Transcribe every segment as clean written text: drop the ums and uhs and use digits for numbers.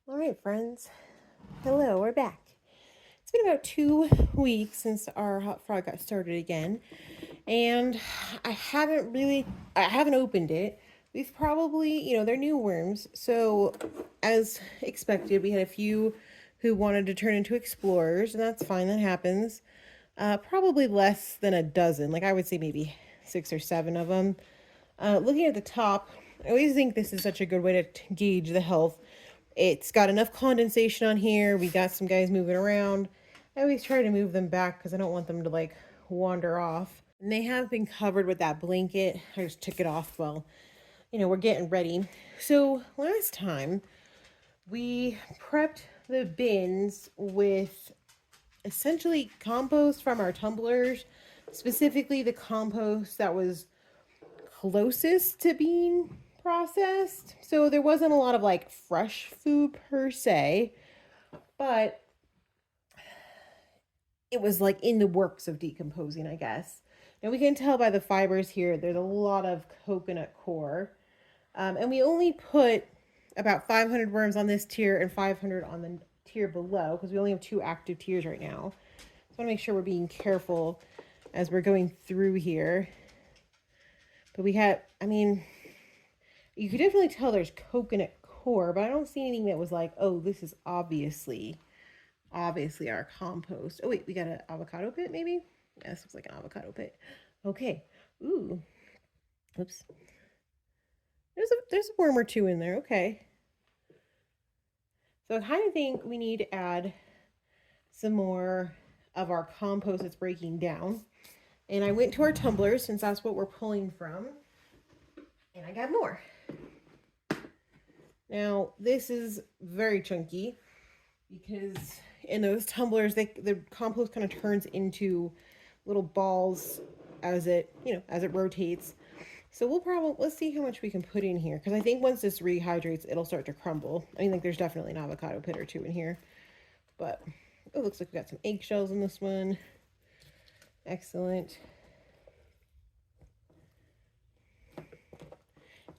All right, friends. Hello, we're back. It's been about 2 weeks since our hot frog got started again, and I haven't opened it. We've probably, they're new worms, so as expected, we had a few who wanted to turn into explorers, and that's fine, that happens. Probably less than a dozen, like I would say maybe 6 or 7 of them. Looking at the top, I always think this is such a good way to gauge the health. It's got enough condensation on here. We got some guys moving around. I always try to move them back because I don't want them to like wander off. And they have been covered with that blanket. I just took it off while, we're getting ready. So last time we prepped the bins with essentially compost from our tumblers, specifically the compost that was closest to being processed. So there wasn't a lot of like fresh food per se, but it was like in the works of decomposing, I guess. And we can tell by the fibers here, there's a lot of coconut coir. And we only put about 500 worms on this tier and 500 on the tier below because we only have 2 active tiers right now. So I want to make sure we're being careful as we're going through here. But we had, you could definitely tell there's coconut coir, but I don't see anything that was like, oh, this is obviously our compost. Oh wait, we got an avocado pit maybe? Yeah, this looks like an avocado pit. Okay. Ooh. Oops. There's a worm or two in there. Okay. So I kind of think we need to add some more of our compost that's breaking down. And I went to our tumblers since that's what we're pulling from. And I got more. Now, this is very chunky because in those tumblers, the compost kind of turns into little balls as it rotates. So let's see how much we can put in here because I think once this rehydrates, it'll start to crumble. I think there's definitely an avocado pit or 2 in here, but it looks like we got some eggshells in this one. Excellent.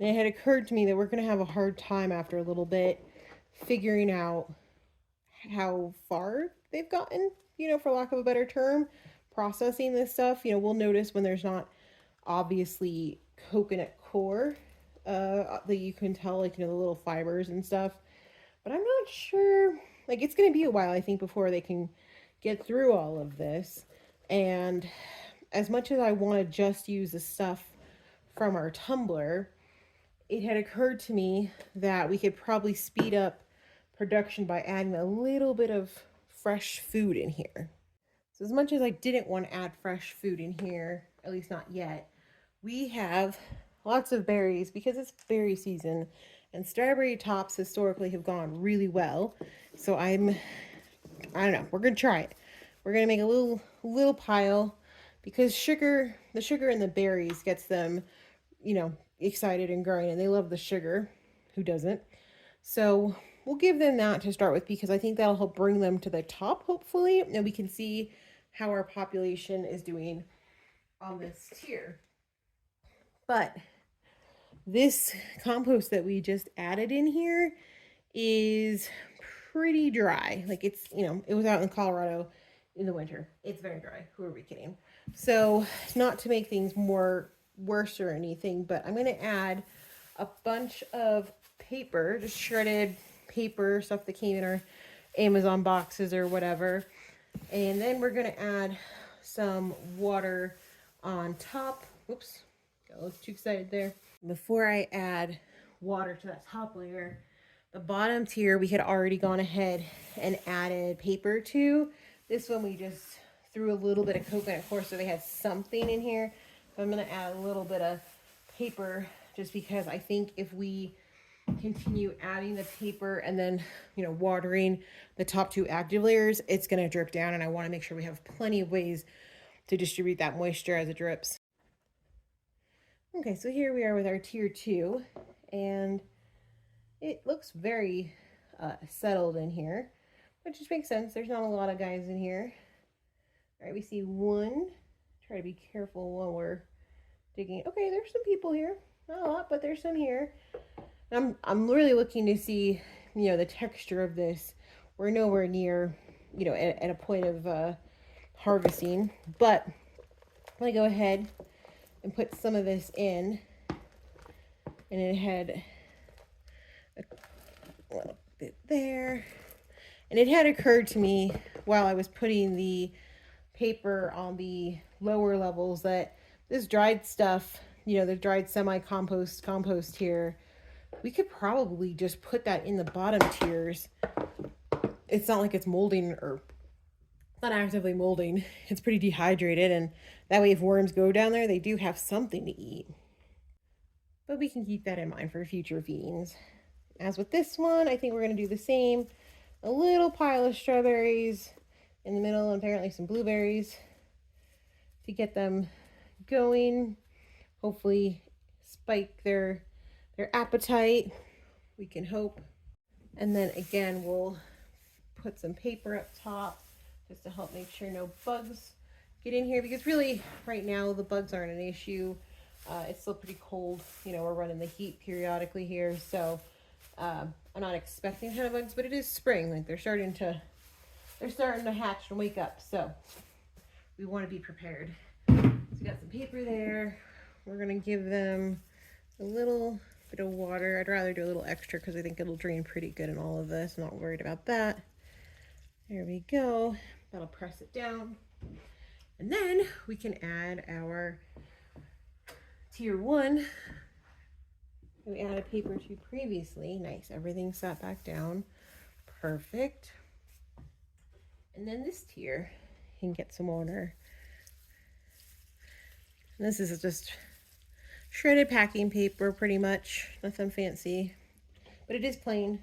And it had occurred to me that we're going to have a hard time after a little bit figuring out how far they've gotten, for lack of a better term, processing this stuff. We'll notice when there's not obviously coconut coir that you can tell, like, the little fibers and stuff. But I'm not sure, like, it's going to be a while, I think, before they can get through all of this. And as much as I want to just use the stuff from our tumbler, it had occurred to me that we could probably speed up production by adding a little bit of fresh food in here. So as much as I didn't want to add fresh food in here, at least not yet, we have lots of berries because it's berry season, and strawberry tops historically have gone really well. So I don't know, we're gonna try it. We're gonna make a little pile because the sugar in the berries gets them, excited and growing, and they love the sugar. Who doesn't? So we'll give them that to start with because I think that'll help bring them to the top, hopefully, and we can see how our population is doing on this tier. But this compost that we just added in here is pretty dry. Like it was out in Colorado in the winter. It's very dry. Who are we kidding? So not to make things worse or anything, but I'm going to add a bunch of paper, just shredded paper, stuff that came in our Amazon boxes or whatever. And then we're going to add some water on top. Oops, got a little too excited there. Before I add water to that top layer, the bottom tier we had already gone ahead and added paper to. This one we just threw a little bit of coconut coir so they had something in here. But I'm going to add a little bit of paper just because I think if we continue adding the paper and then, watering the top 2 active layers, it's going to drip down, and I want to make sure we have plenty of ways to distribute that moisture as it drips. Okay, so here we are with our tier 2, and it looks very settled in here, which just makes sense. There's not a lot of guys in here. All right, we see one. Try to be careful while we're digging. Okay, there's some people here. Not a lot, but there's some here. I'm really looking to see, you know, the texture of this. We're nowhere near, you know, at a point of harvesting, but I'm gonna go ahead and put some of this in, and it had a little bit there, and it had occurred to me while I was putting the paper on the lower levels that this dried stuff, you know, the dried semi-compost compost here, we could probably just put that in the bottom tiers. It's not like it's molding, or not actively molding. It's pretty dehydrated, and that way if worms go down there, they do have something to eat. But we can keep that in mind for future feedings. As with this one, I think we're going to do the same. A little pile of strawberries in the middle, and apparently some blueberries to get them going. Hopefully spike their appetite. We can hope. And then again, we'll put some paper up top just to help make sure no bugs get in here, because really right now the bugs aren't an issue. It's still pretty cold. You know, we're running the heat periodically here, so I'm not expecting a ton of bugs, but it is spring. Like they're starting to hatch and wake up, so we want to be prepared. So we got some paper there. We're gonna give them a little bit of water. I'd rather do a little extra because I think it'll drain pretty good in all of this. I'm not worried about that. There we go. That'll press it down. And then we can add our tier 1. We added paper to previously. Nice. Everything sat back down. Perfect. And then this tier, you can get some water. And this is just shredded packing paper, pretty much. Nothing fancy. But it is plain.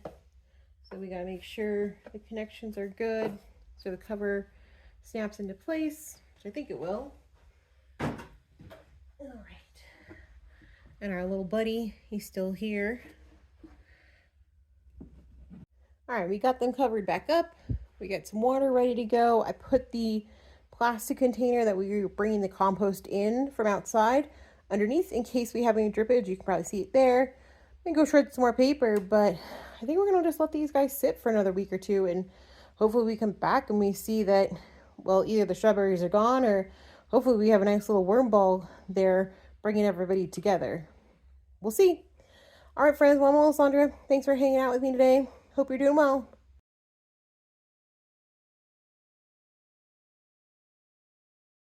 So we gotta make sure the connections are good so the cover snaps into place, which I think it will. All right. And our little buddy, he's still here. All right, we got them covered back up. We got some water ready to go. I put the plastic container that we were bringing the compost in from outside underneath in case we have any drippage. You can probably see it there. I'm gonna go shred some more paper, but I think we're gonna just let these guys sit for another week or two, and hopefully we come back and we see that, well, either the strawberries are gone, or hopefully we have a nice little worm ball there bringing everybody together. We'll see. All right, friends, well, I'm Alessandra. Thanks for hanging out with me today. Hope you're doing well.